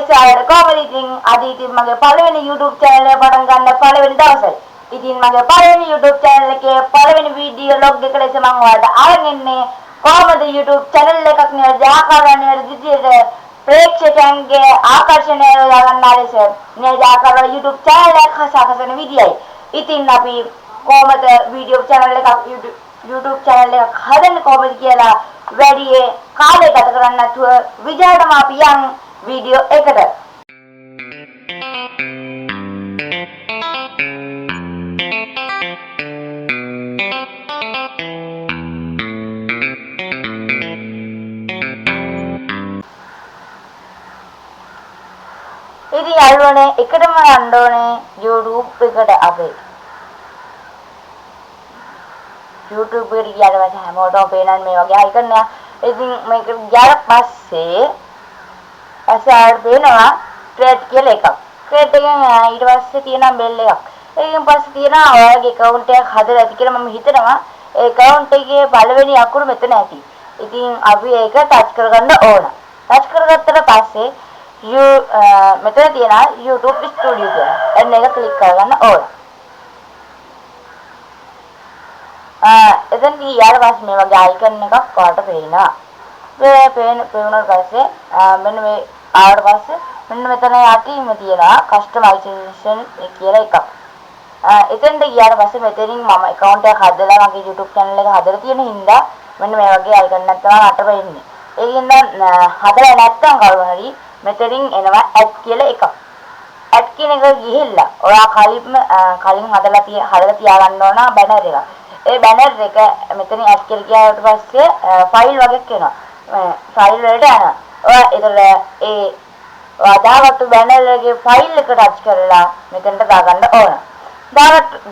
ඊට කොහොමද ඉතින් අද ඉතින් මගේ පළවෙනි YouTube channel එක පටන් ගන්න පළවෙනි දවසේ. ඉතින් මගේ පළවෙනි YouTube channel එකේ පළවෙනි වීඩියෝ ලොග් එක ලෙස මම ඔයාලට අරන් එන්නේ කොහොමද YouTube channel එකක් නිවැරදි ආකාරයෙන් විදිහට ප්‍රේක්ෂකයන්ගේ ආකර්ෂණය යොදා ගන්නා ලෙස නිවැරදි ආකාරයෙන් YouTube channel එකක් හසුකරන විදියයි. ඉතින් අපි කොහොමද YouTube channel එකක් හදන්නේ කොහොමද කියලා වැඩි කාලය ගත කරන්නේ නැතුව විදිහටම අපි යන් වීඩියෝ එකට. ඉතින් යාළුවනේ එකටම යන්න ඕනේ YouTube එකට අපේ. YouTube එකට ගියාට පස්සේ හැමෝටම පේනන්නේ මේ වගේ අයිකන් එක. ඉතින් මේක ගියාට පස්සේ අසාර පේනවා ක්‍රේට් කියලා එකක්. ක්‍රේට් එකෙන් ඊට පස්සේ තියෙනවා බෙල් එකක්. ඒකෙන් පස්සේ තියෙනවා ඔයාලගේ account එකක් හදලා ඇති කියලා මම හිතනවා. ඒ account එකේ පළවෙනි අකුරු මෙතන ඇති. ඉතින් අපි ඒක ටච් කරගන්න ඕන. ටච් කරගත්තට පස්සේ මෙතන තියෙනවා YouTube Studio කියලා. එන්න එක ක්ලික් කරගන්න ඕන. එතෙන් ඊට පස්සේ මේ වගේ අයිකන් එකක් ඔයාලට පේනවා. මේ පේනුනාට පස්සේ මෙන්න මේ ආවට පස්සේ මෙන්න මෙතන යටිම තියෙනවා කස්ටමයිසේෂන් කියලා එකක්. එතෙන්ට ගියාට පස්සේ මෙතනින් මම account එකක් හදලා මගේ YouTube channel එක හදලා තියෙන හින්දා මෙන්න මේ වගේ අයිකන් එකක් තමයි අට වෙන්නේ. ඒකින්ද හදලා නැත්තම් කවුරු හරි මෙතනින් එනවා ඇඩ් කියලා එකක්. ඇඩ් කියන එක ගිහිල්ලා ඔයා කලින් හදලා තියාගන්න ඕන බැනර් එක. ඒ බැනර් එක මෙතනින් ඇඩ් කියලා ගියාට පස්සේ ෆයිල් වගේක් එනවා. ෆයිල් වලට යනවා. ඔයා ඒතර දාගත්තු බැනර් එකේ ෆයිල් එක ටච් කරලා මෙතනට දාගන්න ඕන.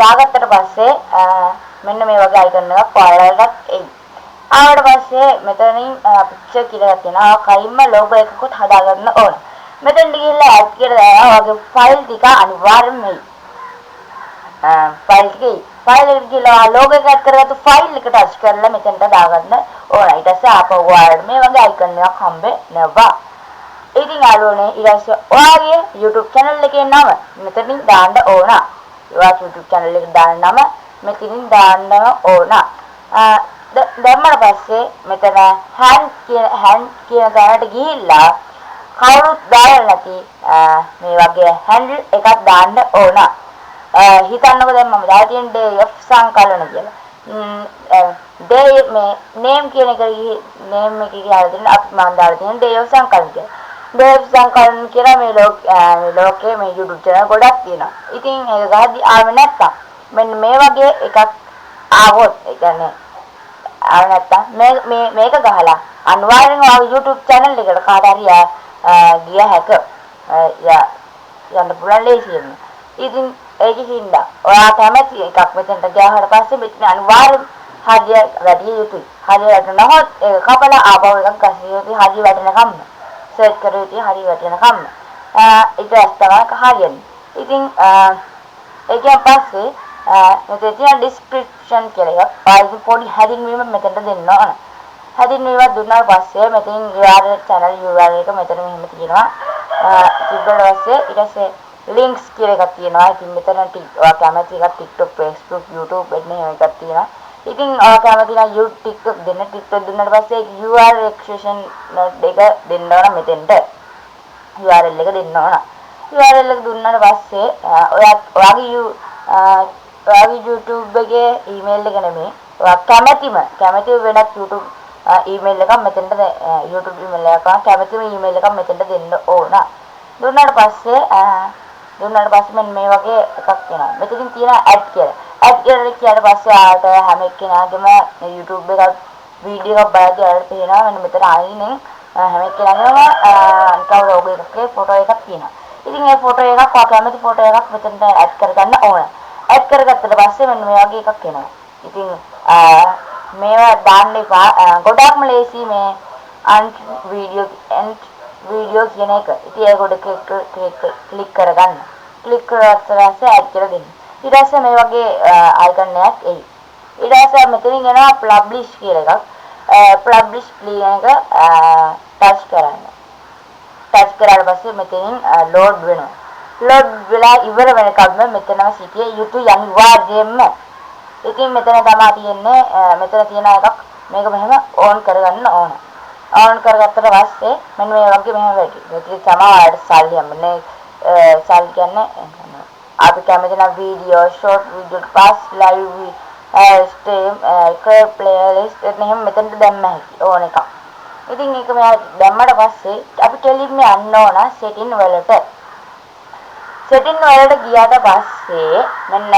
දාගත්තට පස්සේ මෙන්න මේ වගේ අයිකන් එකක් ඔයාලට එයි. ආවට පස්සේ මෙතනින් පික්චර් කියලා තියෙනවා. කලින්ම ලෝගෝ එකකුත් හදාගන්න ඕන. මෙතෙන් ගිහිල්ලා ඇඩ් කියලා දානවා. ඔයාගේ ෆයිල් ටික අනිවාර්යෙන්ම එයි. ෆයිල් එකට ගිහලා ලෝගෝ එක ඇඩ් කරගත්තු ෆයිල් එක ටච් කරලා මෙතෙන්ට දාගන්න ඕන. ඊට පස්සේ ආපහු ඔයාලට මේ වගේ අයිකන් එකක් හම්බෙනවා. ඉතින් යාළුවනේ ඊට පස්සේ ඔයාගේ YouTube channel එකේ නම මෙතනින් දාන්න ඕන. ඔයාගේ YouTube channel එකට දාන්න නම මෙතනින් දාන්න ඕන. දැම්මම පස්සේ මෙතන hand කියන තැනට ගිහිල්ලා කවුරුත් දාලා නැති මේ වගේ handle එකක් දාන්න ඕන. හිතන්නකෝ දැන් මම දාලා තියෙන DF සංකලන කියලා. මේ name කියන එක name එකේ කියලා දෙන්න අපි මම දාලා තියෙන DF සංකලන කියලා. DF සංකලන කියලා මේ ලෝකේ මේ YouTube channel ගොඩක් තියෙනවා. ඉතින් ඒක ගහද්දි ආවෙ නැත්තම් මෙන්න මේ වගේ එකක් ආවොත් ඒ කියන්නේ ආව නැත්තම් මේක ගහලා අනිවාර්යෙන්ම ඔයාගේ YouTube channel එකට කාට හරි ගිය හැක යන්න පුළුවන් ලේසියෙන්. ඉතින් ඒකින්ද ඔයා කැමති එකක් මෙතනට ගියාට පස්සේ මෙතන අනිවාර්යෙන් හරිය වැඩි යුතුයි. හරිය වැඩනහොත් ඒක කපලා ආපහු එකක් ගස්සිය යුතුයි. හරිය වැඩනකම් සර්ච් කර යුතුයි. හරිය වැඩනකම් ඊට තමයි හරියන්නේ. ඉතින් ඒකෙන් පස්සේ මෙතන තියෙන description කියලා එකක්. ආයෙත් පොඩි හැදින්වීම මෙතනට දෙන්න ඕන. හැදින්වීම දුන්නාට පස්සේ මෙතනින් URL channel URL එක මෙතන මෙහෙම තියෙනවා. තිබ්බට පස්සේ ඊට පස්සේ links කියලා එකක් තියෙනවා. ඉතින් මෙතන ඔයා කැමති එකක් TikTok, Facebook, YouTube එන්න එහෙම එකක් තියෙනවා. ඉතින් ඔයා කැමති නම් YouTube TikTok දෙන්න. TikTok දුන්නාට පස්සේ URL registration එක දෙන්න ඕන මෙතෙන්ට. URL එක දෙන්න ඕන. URL එක දුන්නාට පස්සේ ඔයාගේ YouTube එකේ email එක නෙමෙයි. ඔයා කැමති වෙනත් YouTube email එකක් මෙතෙන්ට YouTube email එකක් කැමතිම email එකක් මෙතෙන්ට දෙන්න ඕන. දුන්නාට පස්සේ මෙන්න මේ වගේ එකක් එනවා. මෙතනින් තියෙන add කියලා. add කියලා පස්සේ ආට හැම එක්කෙනාගේම YouTube එකක් වීඩියෝ එකක් බලද්දී ආට පේනවා මෙන්න මෙතන අයිනෙන් හැම එක්කෙනාගේම නිකන් ලෝගෝ එකේ ෆොටෝ එකක් තියෙනවා. ඉතින් ඒ ෆොටෝ එකක් ඔයා කැමති ෆොටෝ එකක් මෙතනට add කරගන්න ඕන. add කරගත්තට පස්සේ මෙන්න මේ වගේ එකක් එනවා. ඉතින් මේවා දාන්න එපා. ගොඩක්ම ලේසි මේ end video කියන එක. ඉතින් ඒක උඩ ක්ලික් කරගන්න. ක්ලික් කරාට පස්සේ add කියලා දෙන්න. ඊට පස්සේ මේ වගේ icon එකක් එයි. ඊට පස්සේ මෙතනින් එනවා publish කියලා එකක්. publish කියන එක touch කරන්න. සර්ච් කරාට පස්සේ මෙතනින් ලෝඩ් වෙනවා. ලෝඩ් වෙලා ඉවර වෙනකම්ම මෙතනම සිටිය යුතු අනිවාර්යයෙන්ම. ඉතින් මෙතන තමයි තියෙන්නේ මෙතන තියෙන එකක් මේක මෙහෙම ඕන් කරගන්න ඕන. ඕන් කරගත්තට පස්සේ මෙන්න මේ වගේ මෙහෙම වැඩි. මේක තමයි සල්ලි යන්නේ. සල්ලි කියන්නේ අපි කැමති නම් video, short video, pass live stream, playlist එහෙම මෙතනට දැම්ම හැකි ඕන එකක්. ඉතින් මේක මෙයා දැම්මට පස්සේ අපි කෙලින්ම යන්න ඕන සෙටින් වලට. සෙටින් වලට ගියාට පස්සේ මෙන්න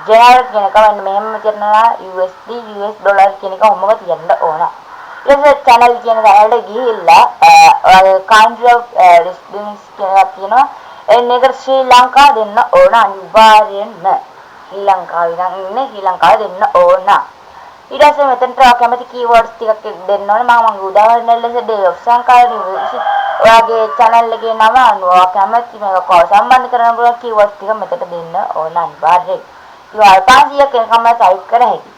ජෙනරල් කියන එක මෙන්න මෙහෙම කරනවා USD US ඩොලර් කියන එක ඔහොමම තියන්න ඕන. ඊට channel කියන තැනට ගිහිල්ලා ඔයාගේ country of residence කියලා තියෙනවා. එන්නේකට ශ්‍රී ලංකාව දෙන්න ඕන අනිවාර්යෙන්ම. ශ්‍රී ලංකාවේ නම් ඉන්නේ ශ්‍රී ලංකාව දෙන්න ඕන. ඊට පස්සේ මෙතනට කැමති keywords ටිකක් දෙන්න ඕනේ. මම උදාහරණ ලෙස day of සංකාරී ඔයාගේ channel එකේ නම අනුව කැමති මේක සම්බන්ධ කරන්න පුළුවන් keywords ටික මෙතනට දෙන්න ඕන අනිවාර්යයෙන්. ඒක 500ක් එකම type කර හැකියි.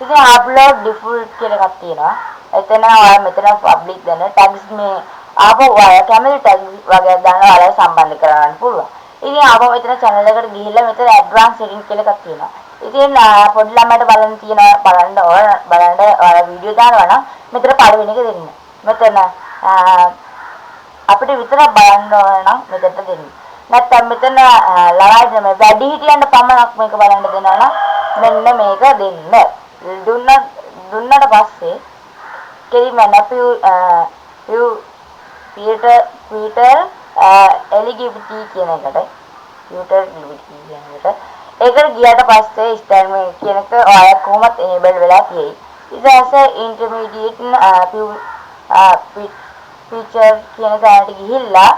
ඉතින් upload default කියලා එකක් තියෙනවා. එතන ඔයා මෙතන public දෙන tags මේ ආපහු ඔයා කැමති tags වගේ දානවා ඔයාලා සම්බන්ධ කරගන්න පුළුවන්. ඉතින් ආපහු මෙතන channel එකට ගිහිල්ලා මෙතන advanced setting කියලා එකක් තියෙනවා. ඉතින් පොඩි ළමයට බලන්න ඔයාලා වීඩියෝ දානවා නම් මෙතන පළවෙනි එක දෙන්න. මෙතන අපිට විතර බලන්න ඕන නම් මෙතනට දෙන්න. නැත්නම් මෙතන ළමයිට මේ වැඩි හිටියන්ට පමණක් මේක බලන්න දෙනවා නම් මෙන්න මේක දෙන්න. දුන්නට පස්සේ කෙලිම Peter eligibility කියන එකට ඒකට ගියාට පස්සේ ස්ටෑන්ඩ් මේ කියන එක ඔයාලා කොහොමද enable වෙලා තියෙයි. ඊට පස්සේ intermediate feature කියන තැනට ගිහිල්ලා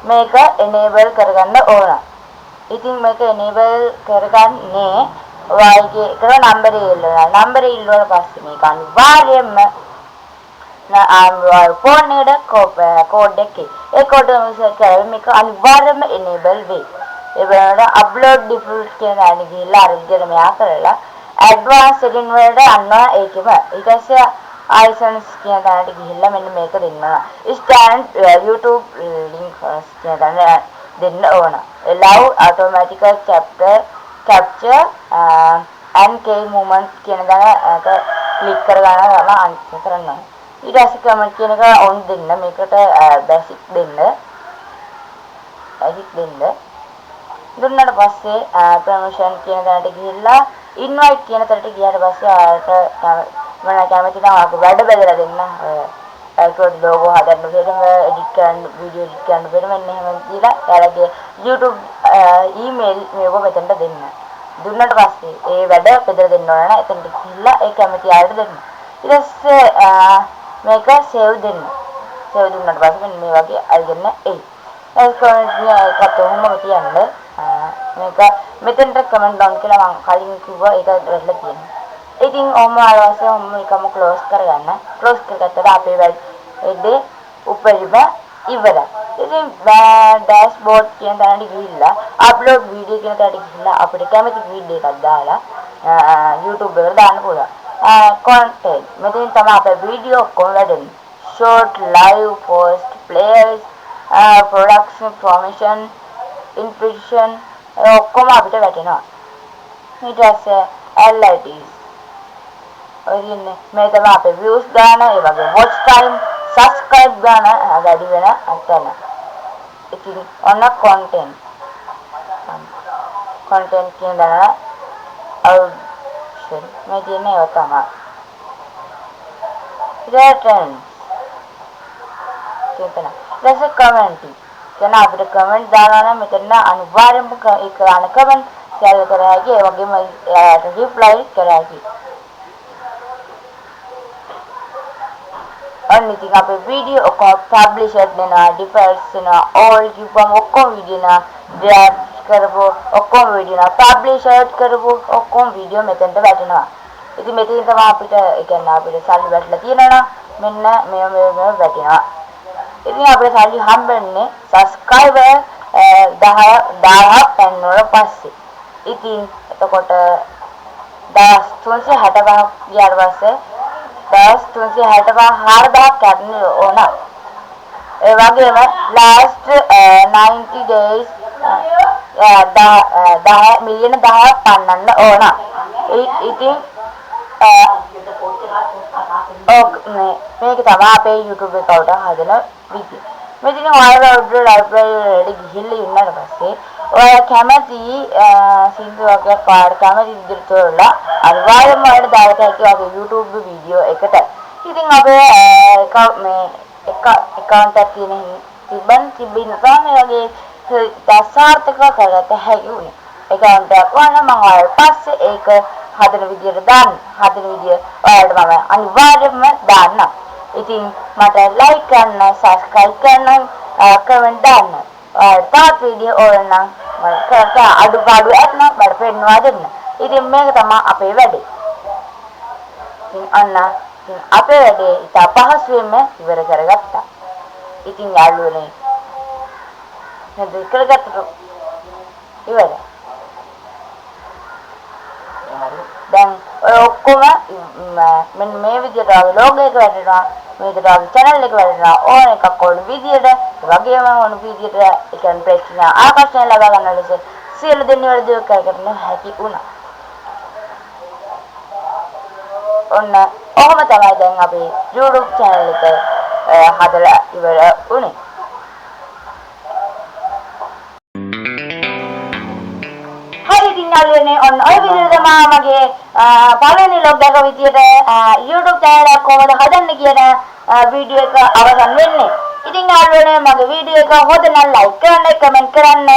මේක enable කරගන්න ඕන. ඉතින් මේක enable කරගන්නේ ඔයාගේ කරන නම්බරේ ඉල්ලනවා. නම්බරේ ඉල්ලුවාට පස්සේ මේක අනිවාර්යයෙන්ම ෆෝන් එකට කෝඩ් එකේ ඒ කෝඩ් එක මෙසේජ් කරලා මේක අනිවාර්යයෙන්ම enable වෙයි. ඒ වෙනකොට upload default කියන දේ ගිහිල්ලා අර විදිහට මෙයා කරලා advanced setting වලට යනවා ඒකෙම. ඊට පස්සේ iSense කියන දේ ගිහිල්ලා මෙන්න මේක දෙන්නවා. stand YouTube link කියන දේ දෙන්න ඕන. allow automatic capture and key movement කියන දේ ක්ලික් කරගන්න අනිත් කරන්න. ඊට පස්සේ කමෙන්ට් කියන එක on දෙන්න. මේකට basic දෙන්න. දුන්නාට පස්සේ promotion කියන තැනට ගිහිල්ලා invite කියන තැනට ගියාට පස්සේ ආයෙත් මම කැමති නම් ආපහු වැඩ බෙදලා දෙන්න. ඒක ලෝගෝ හදන්න බැරිම edit කරන්න video edit කරන්න බැරිම එහෙම දීලා එයාලගේ YouTube email මේක මෙතනට දෙන්න. දුන්නාට පස්සේ ඒ වැඩ බෙදලා දෙන්න ඕන නේද? එතනට ගිහිල්ලා ඒ කැමති ආයෙත් දෙන්න. ඊට පස්සේ මේක save දෙන්න. save දුන්නාට පස්සේ මෙන්න මේ වගේ අල්ගන්න එයි. ඒක කොහොමද කියන්නේ? මේක මෙතෙන්ට කමෙන්ට් ඩවුන් කියලා මම කලින් කිව්වා ඒක වැටලා තියෙනවා. ඉතින් ඔහොම ආවසේ ඔහොම එකම ක්ලෝස් කරගන්න. ක්ලෝස් කරගත්තට අපේ වැඩේ උපරිම ඉවරයි. ඉතින් ඩෑෂ්බෝඩ් කියන තැනට ගිහිල්ලා අප්ලෝඩ් වීඩියෝ කියන තැනට ගිහිල්ලා අපිට කැමති වීඩියෝ එකක් දාලා YouTube එකට දාන්න පුළුවන්. content මෙතෙන් තමයි අපේ වීඩියෝ ඔක්කොම වැඩෙන්නේ. short, live, post, players, production, promotion, impression ඔක්කොම අපිට වැටෙනවා. ඊට පස්සේ LITs ඔයන්නේ මේ තමයි අපේ views ගන්න, ඒ වගේ watch time, subscribe ගන්න වැඩි වෙන අතන. ඉතින් ඔන්න content කියන දා මේ තියෙන ඒවා තමයි. trends කියන දැස කමෙන්ටි කියන අපිට කමෙන්ට් දානවා නම් මෙතන අනිවාර්යයෙන්ම ඒ කරන කමෙන්ට් ෂෙයාර් කරලා හැකි ඒ වගේම රිප්ලයි කරලා හැකි. අනිත් අපේ වීඩියෝ ඔක්කොම පබ්ලිෂර් වෙනවා, ඩිෆල්ට්ස් වෙනවා, all කිව්වම ඔක්කොම වීඩියෝ නා ඩ්‍රැග් කරපු ඔක්කොම වීඩියෝ නා පබ්ලිෂර් කරපු ඔක්කොම වීඩියෝ මෙතෙන්ට වැටෙනවා. ඉතින් මෙතන තමයි අපිට ඒ කියන්නේ අපිට සල්ලි වැටලා තියෙනවා මෙන්න මේ වැටෙනවා. ඉතින් අපිට සල්ලි හම්බෙන්නේ subscriber 1000 පෙන්වන පස්සේ. ඉතින් එතකොට 1365 ගියාට පස්සේ 1365 4000 කැඩෙන්න ඕන. ඒ වගේම last 90 days 10 මිලියන 10ක් පන්නන්න ඕන. ඉතින් මේක තමයි අපේ YouTube account එක හදන විදිය. මෙතන ඔයාලා ලයිබ්‍රරි වලට ගිහිල්ලා ඉන්නට පස්සේ ඔයාලා කැමති සින්දුවක් පාඩ කැමති විදිහට තෝරලා අනිවාර්යයෙන්ම ඔයාලට දාලා තියෙනවා අපේ YouTube වීඩියෝ එකට. ඉතින් අපේ account එකක් තිබෙන තමයි වගේ සාර්ථකව කරගත හැකි වුණේ. account එකක් වුණා මම ඔයාලට පස්සේ ඒක හදන විදියට දාන්න. හදන විදිය ඔයාලට මම අනිවාර්යයෙන්ම දාන්න. ඉතින් මට like කරන්න, subscribe කරන්න, comment දාන්න. තවත් වීඩියෝ ඕන නම් මට අඩුපාඩු ඇත්නම් මට පෙන්වා දෙන්න. ඉතින් මේක තමයි අපේ වැඩේ. ඉතින් අපේ වැඩේ ඉතා පහසුවෙන්ම ඉවර කරගත්තා. ඉතින් යාළුවනේ නේද කරගත්තට ඉවරයි. දැන් ඔය ඔක්කොම මෙන්න මේ විදිහට ලෝගෝ එක වැටෙනවා, මේ විදිහට channel එක වැටෙනවා, ඕන එකක් ඕන විදිහට, ඒ වගේම ඕන විදිහට ඒ කියන්නේ ප්‍රේක්ෂණ ආකර්ෂණය ලබා ගන්න ලෙස සියලු දෙනිවැරදිව කරගෙන හැකි වුණා. ඔන්න ඔහොම තමයි දැන් අපේ YouTube channel එක හදලා ඉවර වුණේ. යාළුවනේ ඔන්න ඔය විදිහට තමයි මගේ පළවෙනි ලොග් එක විදියට YouTube channel එක කොහොමද හදන්න කියන වීඩියෝ එක අවසන් වෙන්නේ. ඉතින් යාළුවනේ මගේ වීඩියෝ එක හොඳ නම් like කරන්න, comment කරන්න,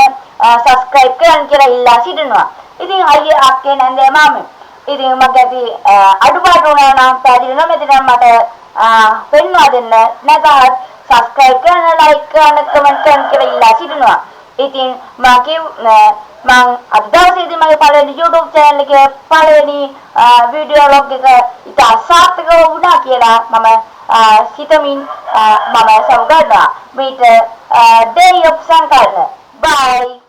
subscribe කරන්න කියලා ඉල්ලා සිටිනවා. ඉතින් අයියේ අක්කේ නැන්දේ මාමේ. ඉතින් මගේ ඇති අඩුපාඩු වුණා නම් පැහැදිලිව මෙතන මට පෙන්වා දෙන්න. නැත්නම් subscribe කරන්න, like කරන්න, comment කරන්න කියලා ඉල්ලා සිටිනවා. ඉතින් මම අද දවසේදී මගේ පළවෙනි YouTube channel එකේ පළවෙනි වීඩියෝ ලොග් එක ඉතා සාර්ථකව වුණා කියලා මම සිතමින් මම සමුගන්නවා. මේක day of සංකල්ප. Bye.